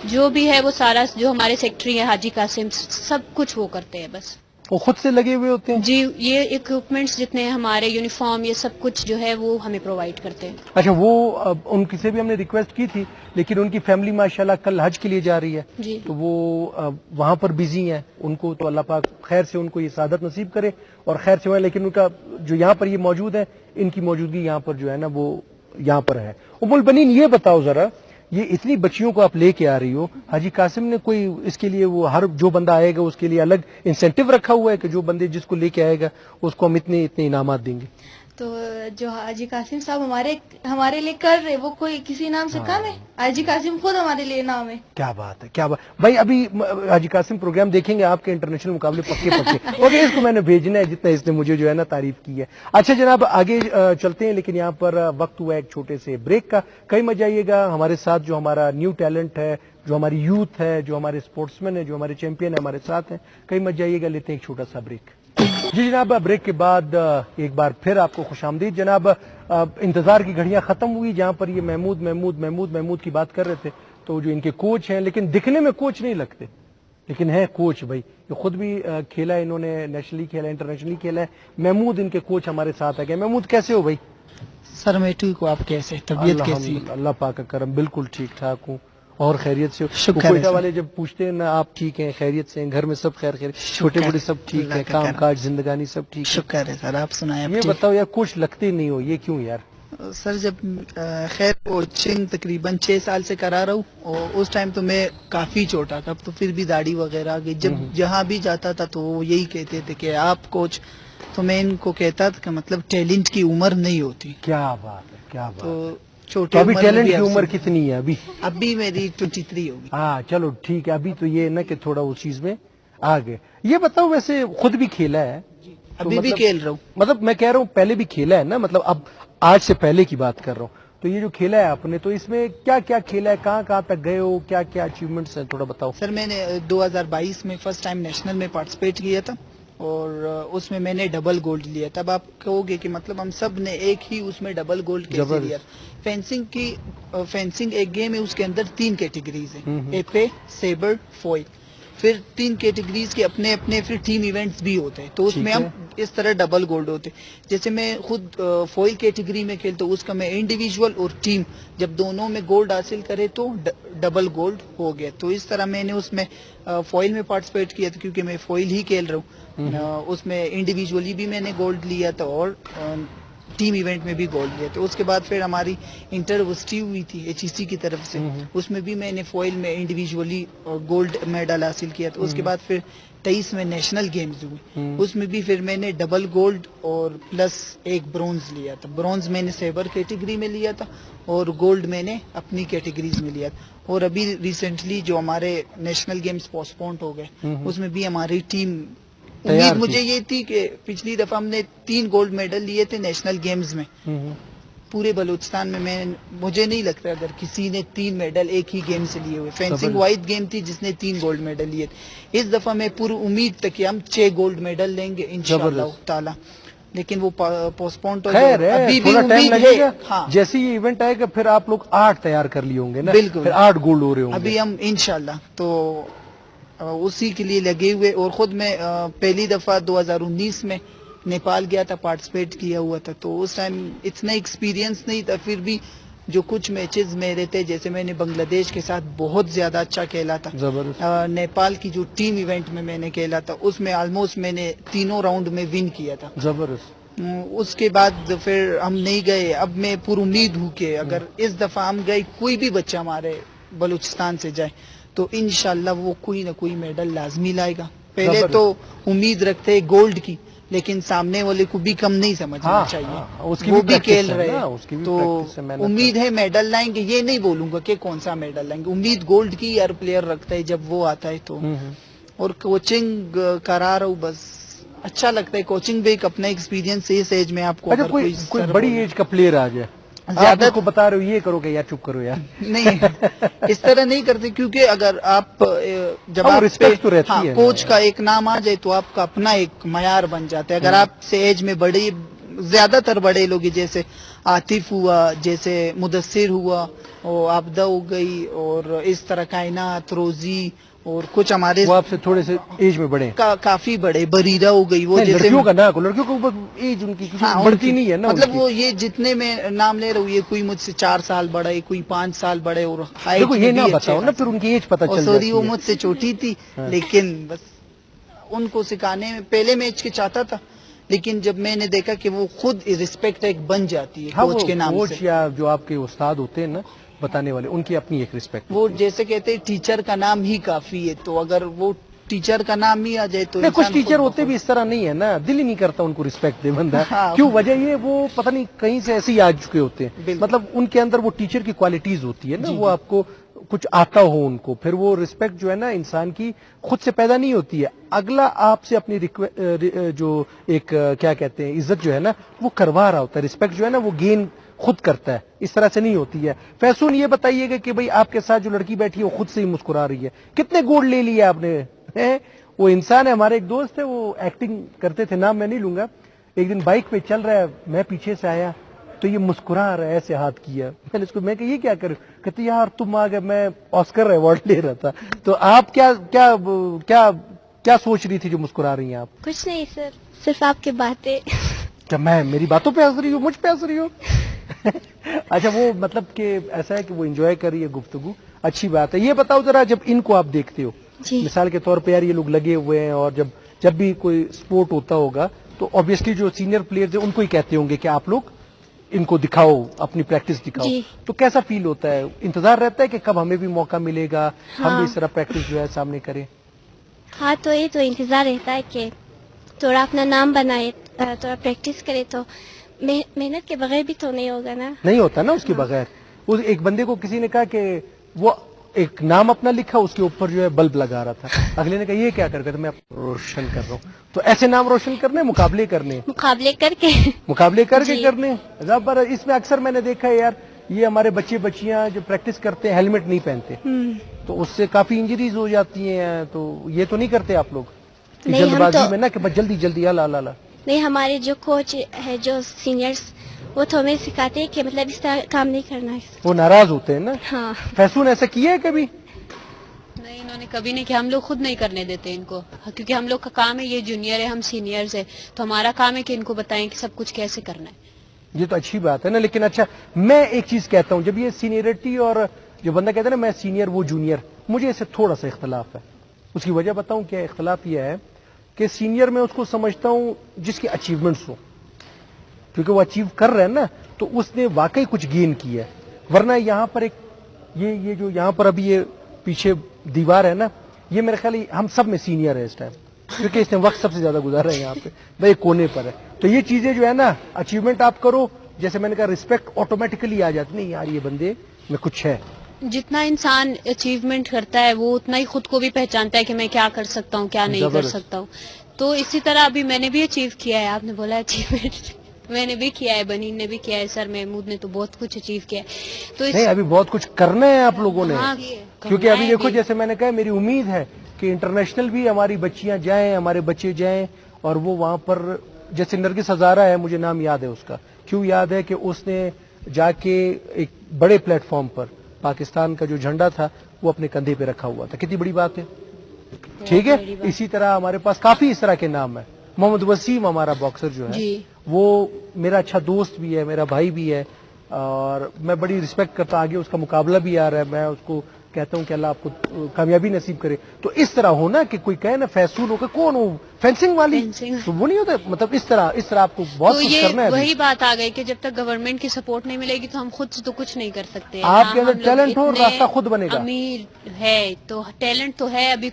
Speaker 5: جو بھی ہے وہ سارا, جو ہمارے سیکٹری ہیں حاجی قاسم, سب کچھ وہ کرتے ہیں بس.
Speaker 1: وہ خود سے لگے ہوئے ہوتے ہیں.
Speaker 5: جی, یہ اکوپمنٹس جتنے ہیں ہمارے, یونیفارم, یہ سب کچھ جو ہے وہ ہمیں پرووائڈ کرتے ہیں.
Speaker 1: اچھا, وہ ان کی سے بھی ہم نے ریکویسٹ کی تھی, لیکن ان کی فیملی ماشاءاللہ کل حج کے لیے جا رہی ہے,
Speaker 5: جی.
Speaker 1: تو وہ وہاں پر بزی ہیں. ان کو تو اللہ پاک خیر سے ان کو یہ سعادت نصیب کرے اور خیر سے ہوئے, لیکن ان کا جو یہاں پر یہ موجود ہے, ان کی موجودگی یہاں پر جو ہے نا وہ یہاں پر ہے. ام البنین یہ بتاؤ ذرا, یہ اتنی بچیوں کو آپ لے کے آ رہی ہو, حاجی قاسم نے کوئی اس کے لیے, وہ ہر جو بندہ آئے گا اس کے لیے الگ انسینٹیو رکھا ہوا ہے کہ جو بندے جس کو لے کے آئے گا اس کو ہم اتنے انعامات دیں گے؟
Speaker 3: تو جو حاجی قاسم صاحب ہمارے لیے کر رہے, وہ کوئی کسی نام سے کم ہے؟ حاجی قاسم خود ہمارے لیے نام ہے. کیا
Speaker 1: بات ہے, کیا بات بھائی. ابھی حاجی قاسم پروگرام دیکھیں گے آپ کے انٹرنیشنل مقابلے پکے اوکے, اس کو میں نے بھیجنا ہے جتنا اس نے مجھے جو ہے نا تعریف کی ہے. اچھا جناب, آگے چلتے ہیں, لیکن یہاں پر وقت ہوا ایک چھوٹے سے بریک کا. کہیں مت جائیے گا, ہمارے ساتھ جو ہمارا نیو ٹیلنٹ ہے, جو ہماری یوتھ ہے, جو ہمارے اسپورٹس مین ہے, جو ہمارے چیمپئن ہے, ہمارے ساتھ ہیں. کہیں مت جائیے گا, لیتے ہیں ایک چھوٹا سا بریک. جی جناب, بریک کے بعد ایک بار پھر آپ کو خوش آمدید. جناب, انتظار کی گھڑیاں ختم ہوئی, جہاں پر یہ محمود کی بات کر رہے تھے, تو جو ان کے کوچ ہیں, لیکن دکھنے میں کوچ نہیں لگتے, لیکن ہے کوچ بھائی. یہ خود بھی کھیلا ہے, انہوں نے نیشنلی کھیلا ہے, انٹرنیشنلی کھیلا ہے. محمود ان کے کوچ ہمارے ساتھ آ گئے. محمود کیسے ہو بھائی؟
Speaker 7: سر میں ٹھیک ہوں, آپ کیسے, طبیعت کیسی؟
Speaker 1: اللہ پاک کا کرم, بالکل ٹھیک ٹھاک ہوں اور خیریت سے.
Speaker 7: شکر
Speaker 1: کوئٹہ والے جب پوچھتے ہیں نا آپ ٹھیک ہیں, خیریت سے ہیں, گھر میں سب خیریت, چھوٹے بڑے سب ٹھیک ہیں, کام کاج زندگانی سب ٹھیک ہے؟
Speaker 7: شکر ہے سر, آپ سنائیں.
Speaker 1: یہ بتاؤ یار, کوچ لگتے نہیں ہو, یہ کیوں یار؟
Speaker 7: سر جب خیر کوچنگ تقریباً 6 سال سے کرا رہا ہوں, اور اس ٹائم تو میں کافی چھوٹا تھا, تو پھر بھی داڑھی وغیرہ آ گئی. جب جہاں بھی جاتا تھا تو وہ یہی کہتے تھے کہ آپ کوچ, تو میں ان کو کہتا تھا کہ مطلب ٹیلنٹ کی عمر نہیں ہوتی.
Speaker 1: کیا بات ہے, کیا بات.
Speaker 7: تو
Speaker 1: تو
Speaker 7: چھوٹے
Speaker 1: ابھی ٹیلنٹ کی عمر کتنی ہے ابھی؟
Speaker 7: ابھی میری 23 ہوگی.
Speaker 1: ہاں چلو ٹھیک ہے, ابھی تو یہ نا کہ تھوڑا اس چیز میں آ گئے. یہ بتاؤ, ویسے خود بھی کھیلا ہے؟
Speaker 7: ابھی بھی کھیل رہا ہوں.
Speaker 1: مطلب میں کہہ رہا ہوں پہلے بھی کھیلا ہے نا, مطلب اب آج سے پہلے کی بات کر رہا ہوں. تو یہ جو کھیلا ہے آپ نے, تو اس میں کیا کیا کھیلا ہے, کہاں تک گئے ہو, کیا کیا اچیومنٹس ہیں, تھوڑا بتاؤ.
Speaker 7: سر میں نے 2022 میں فرسٹ ٹائم نیشنل میں پارٹیسپیٹ کیا تھا, اور اس میں نے ڈبل گولڈ لیا تھا. اب آپ کہو گے کہ مطلب ہم سب نے ایک ہی اس میں ڈبل گولڈ کیسے لیا؟ فینسنگ ایک گیم ہے, اس کے اندر 3 کیٹیگریز ہیں, ایپے, سیبر, فوائل. پھر 3 کیٹیگریز کے اپنے پھر ٹیم ایونٹس بھی ہوتے ہیں, تو اس میں ہم اس طرح ڈبل گولڈ ہوتے. جیسے میں خود فوائل کیٹیگری میں کھیلتا ہوں, اس کا میں انڈیویجول اور ٹیم جب دونوں میں گولڈ حاصل کرے تو ڈبل گولڈ ہو گیا. تو اس طرح میں نے اس میں فوائل میں پارٹیسپیٹ کیا تھا, کیونکہ میں فوائل ہی کھیل رہا ہوں. اس میں انڈیویجولی بھی میں نے گولڈ لیا تھا اور ٹیم ایونٹ میں بھی گولڈ لیا تھا. اس کے بعد پھر ہماری انٹرورسٹی ہوئی تھی HEC کی طرف سے, اس میں بھی میں نے فوائل میں انڈیویجولی گولڈ میڈل حاصل کیا تھا. اس کے بعد پھر 23 میں نیشنل گیمز ہوئے, اس میں بھی پھر میں نے ڈبل گولڈ اور پلس ایک برونز لیا تھا. برونز میں نے سیبر کیٹیگری میں لیا تھا, اور گولڈ میں نے اپنی کیٹیگریز میں لیا تھا. اور ابھی ریسنٹلی جو ہمارے نیشنل گیمز پوسٹپونڈ ہو گئے, اس میں بھی ہماری ٹیم, امید مجھے یہ تھی کہ پچھلی دفعہ ہم نے 3 گولڈ میڈل لیے تھے نیشنل گیمز میں, پورے بلوچستان میں مجھے نہیں لگتا اگر کسی نے 3 میڈل ایک ہی گیم سے لیے ہوئے. فینسنگ
Speaker 1: زبردست.
Speaker 7: واحد گیم تھی جس نے 3 گولڈ میڈل لیے. اس دفعہ میں پوری امید تک کہ ہم 6 گولڈ میڈل لیں گے انشاءاللہ
Speaker 1: زبردست.
Speaker 7: تعالی, لیکن وہ پوسٹ پون تو
Speaker 1: خیر ہے,
Speaker 7: ابھی بھی
Speaker 1: تھوڑا ٹائم
Speaker 7: امید
Speaker 1: لگے
Speaker 7: ہے.
Speaker 1: گا.
Speaker 7: ہاں
Speaker 1: جیسے یہ ایونٹ آئے گا پھر آپ لوگ 8 تیار کر لیے ہوں گے نا,
Speaker 7: بالکل.
Speaker 1: پھر 8 گولڈ ہو رہے ہوں گے.
Speaker 7: ابھی ہم انشاءاللہ تو اسی کے لیے لگے ہوئے. اور خود میں پہلی دفعہ 2019 میں نیپال گیا تھا, پارٹیسپیٹ کیا ہوا تھا, تو اس ٹائم اتنا ایکسپیرینس نہیں تھا. پھر بھی جو کچھ میچز میرے تھے, جیسے میں نے بنگلہ دیش کے ساتھ بہت زیادہ اچھا کھیلا تھا.
Speaker 1: زبردست.
Speaker 7: نیپال کی جو ٹیم ایونٹ میں نے کھیلا تھا اس میں آلموسٹ میں نے تینوں راؤنڈ میں ون کیا تھا.
Speaker 1: زبردست.
Speaker 7: اس کے بعد پھر ہم نہیں گئے. اب میں پر امید ہوں کہ اگر اس دفعہ ہم گئے, کوئی بھی بچہ ہمارے بلوچستان سے جائے تو انشاءاللہ وہ کوئی نہ کوئی میڈل لازمی لائے گا. پہلے
Speaker 1: زبردست.
Speaker 7: تو امید رکھتے ہیں گولڈ کی, لیکن سامنے والے کو بھی کم نہیں سمجھنا
Speaker 1: ہاں,
Speaker 7: چاہیے.
Speaker 1: ہاں, اس کی
Speaker 7: وہ
Speaker 1: بھی
Speaker 7: بھی
Speaker 1: practice
Speaker 7: کھیل
Speaker 1: ہے
Speaker 7: رہے
Speaker 1: نا,
Speaker 7: ہیں
Speaker 1: اس کی بھی
Speaker 7: تو
Speaker 1: practice ہے, محنت
Speaker 7: امید ہے میڈل لائیں گے. یہ نہیں بولوں گا کہ کون سا میڈل لائیں گے, امید گولڈ کی ہر پلیئر رکھتا ہے جب وہ آتا ہے تو. اور کوچنگ کرا رہا ہوں بس, اچھا لگتا ہے. کوچنگ بھی ایک اپنا ایکسپیرینس ہے. اس ایج میں آپ کو
Speaker 1: اچھا
Speaker 7: اگر
Speaker 1: کوئی
Speaker 7: سر
Speaker 1: بڑی
Speaker 7: بولے-
Speaker 1: ایج کا پلیئر آ جائے,
Speaker 7: زیادہ
Speaker 1: آپ کو بتا رہے ہو یہ کرو کہ یار چپ کرو یار,
Speaker 7: نہیں اس طرح نہیں کرتے, کیونکہ اگر آپ جب
Speaker 1: ہاں,
Speaker 7: آپ
Speaker 1: respect تو رہتی ہے نا.
Speaker 7: کوچ کا ایک نام آ جائے تو آپ کا اپنا ایک معیار بن جاتا ہے. اگر آپ سے ایج میں بڑے, زیادہ تر بڑے لوگ ہیں, جیسے عاطف ہوا, جیسے مدثر ہوا, اور آبدہ ہو گئی, اور اس طرح کائنات, روزی, اور کچھ ہمارے
Speaker 1: وہ آپ سے تھوڑے سے ایج میں بڑے ہیں.
Speaker 7: کافی بڑے, بریرہ ہو گئی, وہ
Speaker 1: نہیں,
Speaker 7: جیسے
Speaker 1: لڑکیوں کا نہ کو, لڑکیوں کو ایج ان کی
Speaker 7: ہاں, ان
Speaker 1: بڑھتی
Speaker 7: کی-
Speaker 1: نہیں ہے نا,
Speaker 7: مطلب
Speaker 1: ان کی.
Speaker 7: وہ یہ جتنے میں نام لے رہا ہوں, یہ کوئی مجھ سے 4 سال بڑا ہے, کوئی 5 سال بڑے, اور ہائٹ
Speaker 1: دیکھو یہ نہ بتاؤ نا, پھر ان کی ایج پتہ چل
Speaker 7: سوری
Speaker 1: جاتی
Speaker 7: وہ
Speaker 1: ہے.
Speaker 7: مجھ سے چھوٹی تھی,
Speaker 1: ہاں.
Speaker 7: لیکن بس ان کو سکھانے میں پہلے میچ کے چاہتا تھا, لیکن جب میں نے دیکھا کہ وہ خود رسپیکٹ ایک بن جاتی ہے
Speaker 1: ہاں,
Speaker 7: کوچ
Speaker 1: وہ
Speaker 7: کے نام
Speaker 1: کوچ
Speaker 7: سے.
Speaker 1: یا جو آپ کے استاد ہوتے ہیں نا بتانے والے, ان کی اپنی ایک رسپیکٹ.
Speaker 7: وہ جیسے کہتے ہیں ٹیچر کا نام ہی کافی ہے, تو اگر وہ ٹیچر کا نام ہی آ جائے تو
Speaker 1: نہیں, کچھ
Speaker 7: انسان خود
Speaker 1: ٹیچر ہوتے
Speaker 7: بخود-
Speaker 1: بھی اس طرح نہیں ہے نا, دل ہی نہیں کرتا ان کو رسپیکٹ دے بندہ.
Speaker 7: ہاں.
Speaker 1: کیوں وجہ یہ, وہ پتہ نہیں کہیں سے ایسے ہی آ چکے ہوتے ہیں.
Speaker 7: بالکل.
Speaker 1: مطلب ان کے اندر وہ ٹیچر کی کوالٹیز ہوتی ہے نا,
Speaker 7: جی,
Speaker 1: وہ
Speaker 7: جی.
Speaker 1: آپ کو کچھ آتا ہو ان کو, پھر وہ رسپیکٹ جو ہے نا انسان کی خود سے پیدا نہیں ہوتی ہے. اگلا آپ سے اپنی جو ایک کیا کہتے ہیں عزت جو ہے نا وہ کروا رہا ہوتا ہے. رسپیکٹ جو ہے نا وہ گین خود کرتا ہے, اس طرح سے نہیں ہوتی ہے. فیصون یہ بتائیے گا کہ بھئی آپ کے ساتھ جو لڑکی بیٹھی ہے وہ خود سے ہی مسکرا رہی ہے, کتنے گولڈ لے لیے آپ نے؟ وہ انسان ہے, ہمارے ایک دوست ہے, وہ ایکٹنگ کرتے تھے, نام میں نہیں لوں گا. ایک دن بائک پہ چل رہا ہے, میں پیچھے سے آیا تو یہ مسکرا رہا ہے, ایسے ہاتھ کیا. میں نے اس کو میں کہ یہ کیا کروں, کہتے یار تم آ گئے, میں آسکر ایوارڈ لے رہا تھا. تو آپ کیا کیا کیا کیا سوچ رہی تھی جو مسکرا رہی ہیں آپ؟
Speaker 8: کچھ نہیں سر, صرف آپ کی باتیں.
Speaker 1: کیا میں میری باتوں پہ ہنس رہی ہوں, مجھ پہ ہنس رہی ہوں؟ اچھا, وہ مطلب کہ ایسا ہے کہ وہ انجوائے کر رہی ہے گفتگو, اچھی بات ہے. یہ بتاؤ ذرا, جب ان کو آپ دیکھتے ہو,
Speaker 8: جی
Speaker 1: مثال کے طور پہ یار یہ لوگ لگے ہوئے ہیں, اور جب بھی کوئی سپورٹ ہوتا ہوگا تو آبویسلی جو سینئر پلیئرز ہیں ان کو ہی کہتے ہوں گے کہ آپ لوگ ان کو دکھاؤ, اپنی پریکٹس دکھاؤ.
Speaker 8: جی.
Speaker 1: تو کیسا فیل ہوتا ہے, انتظار رہتا ہے کہ کب ہمیں بھی موقع ملے گا, ہم
Speaker 8: ہاں.
Speaker 1: بھی اس طرح پریکٹس جو ہے سامنے کریں؟
Speaker 8: ہاں, تو یہ تو انتظار رہتا ہے کہ تھوڑا اپنا نام بنائے, تھوڑا پریکٹس کرے, تو محنت کے بغیر بھی تو نہیں ہوگا نا.
Speaker 1: نہیں ہوتا نا اس کے بغیر. اس ایک بندے کو کسی نے کہا کہ وہ ایک نام اپنا لکھا, اس کے اوپر جو ہے بلب لگا رہا تھا. اگلے نے کہا یہ کیا کر میں روشن کر رہا ہوں. تو ایسے نام روشن کرنے, مقابلے کرنے,
Speaker 8: مقابلے کر کے.
Speaker 1: مقابلے کر کے
Speaker 8: جی.
Speaker 1: کرنے. اس میں اکثر میں نے دیکھا ہے یار, یہ ہمارے بچے بچیاں جو پریکٹس کرتے ہیں ہیلمٹ نہیں پہنتے, تو اس سے کافی انجریز ہو جاتی ہیں. تو یہ تو نہیں کرتے آپ لوگ
Speaker 8: نہیں,
Speaker 1: جلد
Speaker 8: ہم
Speaker 1: بازی
Speaker 8: تو
Speaker 1: میں نا کہ بس جلدی جلدی لا.
Speaker 8: نہیں, ہمارے جو کوچ ہے, جو سینئرز, وہ تو ہمیں سکھاتے ہیں کہ مطلب اس طرح کام نہیں کرنا ہے.
Speaker 1: وہ ناراض ہوتے ہیں نا.
Speaker 8: ہاں.
Speaker 1: فیصون ایسا کیا ہے کبھی؟
Speaker 5: نہیں, انہوں نے کبھی نہیں کیا. ہم لوگ خود نہیں کرنے دیتے ان کو, کیونکہ ہم لوگ کا کام ہے, یہ جونیئر ہے, ہم سینئرز ہیں, تو ہمارا کام ہے کہ ان کو بتائیں کہ سب کچھ کیسے کرنا ہے.
Speaker 1: یہ تو اچھی بات ہے نا. لیکن اچھا, میں ایک چیز کہتا ہوں, جب یہ سینئرٹی اور جو بندہ کہتا ہے نا میں سینئر وہ جونیئر, مجھے اس سے تھوڑا سا اختلاف ہے. اس کی وجہ بتاؤں کیا اختلاف یہ ہے کہ سینئر میں اس کو سمجھتا ہوں جس کی اچیومنٹس ہو, کیونکہ وہ اچیو کر رہے ہیں نا, تو اس نے واقعی کچھ گین کیا ہے. ورنہ یہاں پر ایک یہ جو یہاں پر ابھی یہ پیچھے دیوار ہے نا, یہ میرے خیال ہم سب میں سینئر ہے اس ٹائم, کیونکہ اس نے وقت سب سے زیادہ گزارا ہے یہاں پہ, بھائی کونے پر ہے. تو یہ چیزیں جو ہے نا, اچیومنٹ آپ کرو, جیسے میں نے کہا رسپیکٹ آٹومیٹکلی آ جاتی. نہیں یار یہ بندے میں کچھ ہے.
Speaker 5: جتنا انسان اچیومنٹ کرتا ہے وہ اتنا ہی خود کو بھی پہچانتا ہے کہ میں کیا کر سکتا ہوں, کیا نہیں کر
Speaker 1: زبردست.
Speaker 5: سکتا ہوں. تو اسی طرح ابھی میں نے بھی اچیو کیا ہے. آپ نے بولا اچیومنٹ, میں نے بھی کیا ہے, بنین نے بھی کیا ہے, سر محمود نے تو بہت کچھ اچیو کیا ہے. تو
Speaker 1: نہیں, ابھی بہت کچھ کرنا ہے آپ لوگوں نے,
Speaker 5: ہاں,
Speaker 1: کیونکہ ابھی دیکھو جیسے میں نے کہا میری امید ہے کہ انٹرنیشنل بھی ہماری بچیاں جائیں, ہمارے بچے جائیں, اور وہ وہاں پر جیسے نرگس ہزارہ ہے, مجھے نام یاد ہے اس کا, کیوں یاد ہے کہ اس نے جا کے ایک بڑے پلیٹ فارم پر پاکستان کا جو جھنڈا تھا وہ اپنے کندھے پہ رکھا ہوا تھا. کتنی بڑی بات ہے, ٹھیک ہے. اسی طرح ہمارے پاس کافی اس طرح کے نام ہیں. محمد وسیم ہمارا باکسر جو ہے وہ میرا اچھا دوست بھی ہے, میرا بھائی بھی ہے, اور میں بڑی رسپیکٹ کرتا ہوں. آگے اس کا مقابلہ بھی آ رہا ہے, میں اس کو کہتا ہوں کہ اللہ آپ کو کامیابی نصیب کرے. تو اس طرح ہونا کہ کوئی کہے نا فیصول ہو کہ کون ہو, فینسنگ والی, تو وہ نہیں ہوتا. مطلب اس طرح آپ کو بہت کچھ کرنا ہے.
Speaker 5: وہی بات آ گئی کہ جب تک گورنمنٹ کی سپورٹ نہیں ملے گی تو ہم خود سے تو کچھ نہیں کر سکتے.
Speaker 1: آپ کے اندر ٹیلنٹ ہو, راستہ خود بنے گا.
Speaker 5: امیر ہے تو ٹیلنٹ تو ہے, ابھی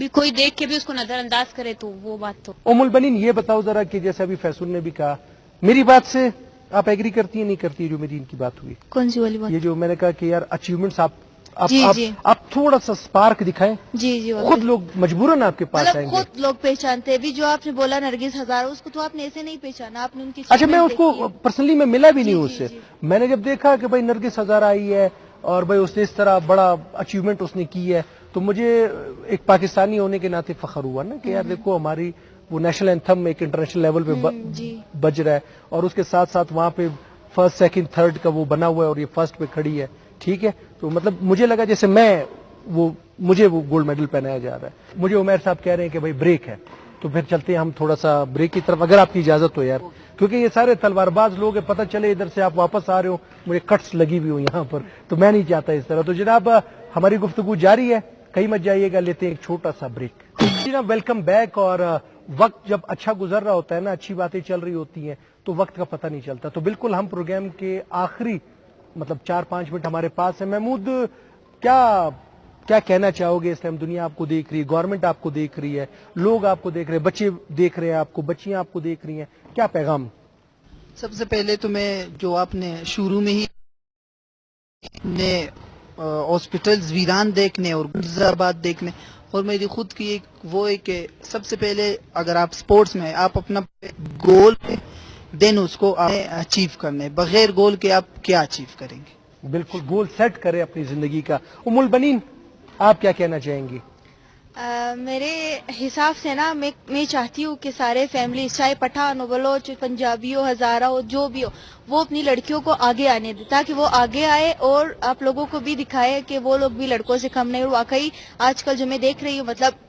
Speaker 5: کوئی دیکھ کے بھی اس کو نظر انداز کرے تو وہ بات تو.
Speaker 1: ام البنین یہ بتاؤ ذرا کہ جیسے ابھی فیصل نے بھی کہا, میری بات سے آپ ایگری کرتی ہیں نہیں کرتی, جو میری ان کی بات ہوئی,
Speaker 3: کون سی والی بات؟
Speaker 1: یہ جو میں نے کہا کہ یار اچیومنٹس
Speaker 3: جی
Speaker 1: آپ تھوڑا سا سپارک دکھائیں.
Speaker 3: جی
Speaker 1: خود لوگ مجبوراً آپ کے پاس آئیں گے.
Speaker 3: خود لوگ پہچانتے بھی, جو آپ نے بولا نرگس ہزارہ, اس کو تو آپ نے ایسے نہیں پہچانا, آپ نے ان کی.
Speaker 1: اچھا, میں اس کو پرسنلی میں ملا بھی نہیں ہوں اس سے. میں نے جب دیکھا کہ بھائی نرگس ہزارہ آئی ہے اور بھائی اس نے اس طرح بڑا اچیومنٹ اس نے کی ہے, تو مجھے ایک پاکستانی ہونے کے ناطے فخر ہوا نا کہ یار دیکھو ہماری وہ نیشنل اینتھم ایک انٹرنیشنل لیول پہ بج رہا ہے, اور اس کے ساتھ ساتھ وہاں پہ فرسٹ سیکنڈ تھرڈ کا وہ بنا ہوا ہے, اور یہ فرسٹ پہ کھڑی ہے. ٹھیک ہے, تو مطلب مجھے لگا جیسے مجھے وہ گولڈ میڈل پہنایا جا رہا ہے. مجھے عمیر صاحب کہہ رہے ہیں کہ بھائی بریک ہے, تو پھر چلتے ہیں ہم تھوڑا سا بریک کی طرف, اگر آپ کی اجازت ہو یار, کیونکہ یہ سارے تلوار باز لوگ ہیں, پتہ چلے ادھر سے آپ واپس آ رہے ہو, مجھے کٹس لگی ہوئی ہوں یہاں پر, تو میں نہیں چاہتا اس طرح. تو جناب ہماری گفتگو جاری ہے, کہیں مت جائیے گا, لیتے ہیں ایک چھوٹا سا بریک. جناب ویلکم بیک. اور وقت جب اچھا گزر رہا ہوتا ہے نا, اچھی باتیں چل رہی ہوتی ہیں, تو وقت کا پتہ نہیں چلتا. تو بالکل ہم پروگرام کے آخری مطلب 4-5 منٹ ہمارے پاس ہے. محمود, کیا کہنا چاہو گے؟ اس ٹائم دنیا آپ کو دیکھ رہی ہے, گورنمنٹ آپ کو دیکھ رہی ہے, لوگ آپ کو دیکھ رہے ہیں, بچے دیکھ رہے ہیں آپ کو, بچیاں آپ کو دیکھ رہی ہیں, کیا پیغام؟
Speaker 7: سب سے پہلے تو میں جو آپ نے شروع میں ہی ہاسپٹلز ویران دیکھنے اور گلزار آباد دیکھنے, اور میری خود کی ایک وہ ہے کہ سب سے پہلے اگر آپ سپورٹس میں آپ اپنا گول دین اس کو اچیو کرنے, بغیر گول کے آپ کیا اچیو کریں گے؟
Speaker 1: بالکل گول سیٹ کرے اپنی زندگی کا. ام البنین, آپ کیا کہنا چاہیں گی؟
Speaker 3: میرے حساب سے نا میں چاہتی ہوں کہ سارے فیملی, چاہے پٹھان ہو, بلوچ, پنجابی ہو, ہزارہ ہو, جو بھی ہو, وہ اپنی لڑکیوں کو آگے آنے دے, تاکہ وہ آگے آئے اور آپ لوگوں کو بھی دکھائے کہ وہ لوگ بھی لڑکوں سے کم نہیں. اور واقعی آج کل جو میں دیکھ رہی ہوں, مطلب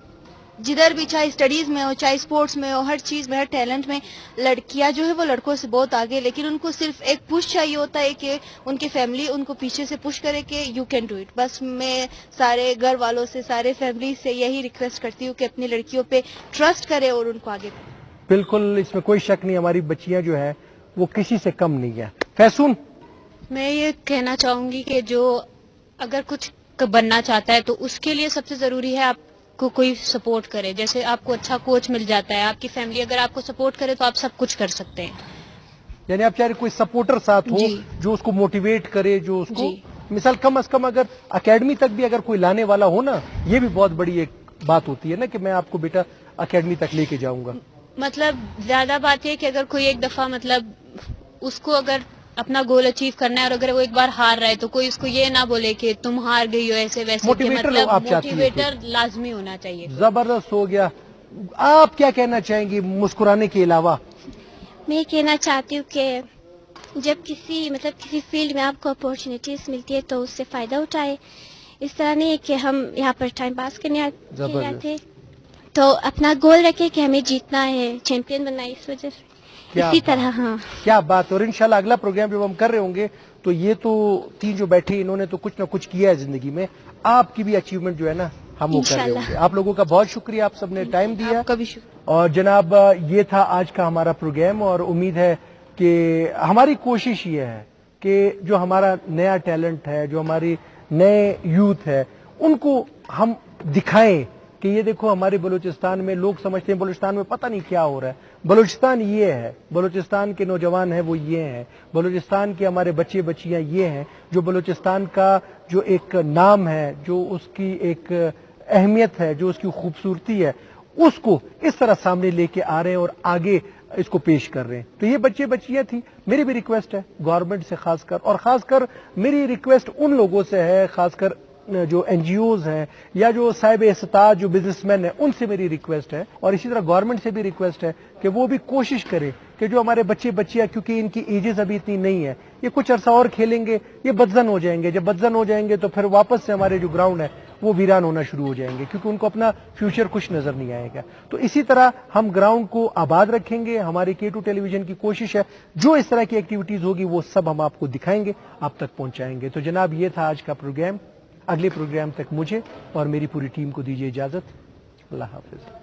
Speaker 3: جدھر بھی, چاہے اسٹڈیز میں ہو, چاہے اسپورٹس میں ہو, ہر چیز میں, ہر ٹیلنٹ میں لڑکیاں جو ہے وہ لڑکوں سے بہت آگے, لیکن ان کو صرف ایک پش چاہیے ہوتا ہے کہ ان کی فیملی ان کو پیچھے سے پش کرے کہ یو کین ڈو اٹ. بس میں سارے گھر والوں سے, سارے فیملی سے یہی ریکویسٹ کرتی ہوں کہ اپنی لڑکیوں پہ ٹرسٹ کرے اور ان کو آگے کرے.
Speaker 1: بالکل, اس میں کوئی شک نہیں, ہماری بچیاں جو ہیں وہ کسی سے کم نہیں ہیں. فیصون,
Speaker 5: میں یہ کہنا چاہوں گی کہ جو اگر کچھ بننا چاہتا ہے تو اس کے لیے سب سے ضروری ہے آپ کو کوئی سپورٹ کرے. جیسے آپ کو اچھا کوچ مل جاتا ہے, آپ کی فیملی اگر آپ کو سپورٹ کرے تو آپ سب کچھ کر سکتے ہیں.
Speaker 1: یعنی آپ چاہ رہے کوئی سپورٹر ساتھ ہو جو اس کو موٹیویٹ کرے, جو اس کو مثال کم از کم اگر اکیڈمی تک بھی اگر کوئی لانے والا ہو نا, یہ بھی بہت بڑی ایک بات ہوتی ہے نا کہ میں آپ کو بیٹا اکیڈمی تک لے کے جاؤں گا.
Speaker 5: مطلب زیادہ بات یہ کہ اگر کوئی ایک دفعہ مطلب اس کو اگر اپنا گول اچیو کرنا ہے, اور اگر وہ ایک بار ہار رہا ہے تو کوئی اس کو یہ نہ بولے کہ تم ہار گئی ہو ایسے ویسے.
Speaker 1: موٹیویٹر آپ چاہتی ہیں,
Speaker 5: موٹیویٹر لازمی ہونا چاہیے.
Speaker 1: زبردست ہو گیا. آپ کیا کہنا چاہیں گی مسکرانے کے علاوہ؟
Speaker 8: میں کہنا چاہتی ہوں کہ جب کسی فیلڈ میں آپ کو اپورچونیٹیز ملتی ہے تو اس سے فائدہ اٹھائے. اس طرح نہیں ہے کہ ہم یہاں پر ٹائم پاس کرنے آتے, تو اپنا گول رکھے کہ ہمیں جیتنا ہے, چیمپئن بننا ہے. اس وجہ سے اسی طرح. ہاں,
Speaker 1: کیا بات. اور انشاءاللہ اگلا پروگرام جب ہم کر رہے ہوں گے تو یہ تو تین جو بیٹھے انہوں نے تو کچھ نہ کچھ کیا ہے زندگی میں, آپ کی بھی اچیومنٹ جو ہے نا ہم وہ کر رہے ہوں گے. آپ لوگوں کا بہت شکریہ, آپ سب نے ٹائم دیا.
Speaker 5: آپ کا بھی شکریہ.
Speaker 1: اور جناب یہ تھا آج کا ہمارا پروگرام, اور امید ہے کہ ہماری کوشش یہ ہے کہ جو ہمارا نیا ٹیلنٹ ہے, جو ہماری نئے یوتھ ہے, ان کو ہم دکھائیں کہ یہ دیکھو ہمارے بلوچستان میں, لوگ سمجھتے ہیں بلوچستان میں پتہ نہیں کیا ہو رہا ہے. بلوچستان یہ ہے, بلوچستان کے نوجوان ہیں وہ یہ ہیں, بلوچستان کے ہمارے بچے بچیاں یہ ہیں, جو بلوچستان کا جو ایک نام ہے, جو اس کی ایک اہمیت ہے, جو اس کی خوبصورتی ہے, اس کو اس طرح سامنے لے کے آ رہے ہیں اور آگے اس کو پیش کر رہے ہیں. تو یہ بچے بچیاں تھیں. میری بھی ریکویسٹ ہے گورنمنٹ سے خاص کر، اور خاص کر میری ریکویسٹ ان لوگوں سے ہے، خاص کر جو این جی اوز ہیں یا جو صاحب استطاعت جو بزنس مین ہیں، ان سے میری ریکویسٹ ہے، اور اسی طرح گورنمنٹ سے بھی ریکویسٹ ہے کہ وہ بھی کوشش کرے کہ جو ہمارے بچے بچیاں، کیونکہ ان کی ایجز ابھی اتنی نہیں ہے، یہ کچھ عرصہ اور کھیلیں گے، یہ بدزن ہو جائیں گے. جب بدزن ہو جائیں گے تو پھر واپس سے ہمارے جو گراؤنڈ ہے وہ ویران ہونا شروع ہو جائیں گے، کیونکہ ان کو اپنا فیوچر کچھ نظر نہیں آئے گا. تو اسی طرح ہم گراؤنڈ کو آباد رکھیں گے. ہماری K2 ٹیلی ویژن کی کوشش ہے جو اس طرح کی ایکٹیویٹیز ہوگی وہ سب ہم آپ کو دکھائیں گے، آپ تک پہنچائیں گے. تو جناب یہ تھا آج کا پروگرام. اگلے پروگرام تک مجھے اور میری پوری ٹیم کو دیجیے اجازت. اللہ حافظ.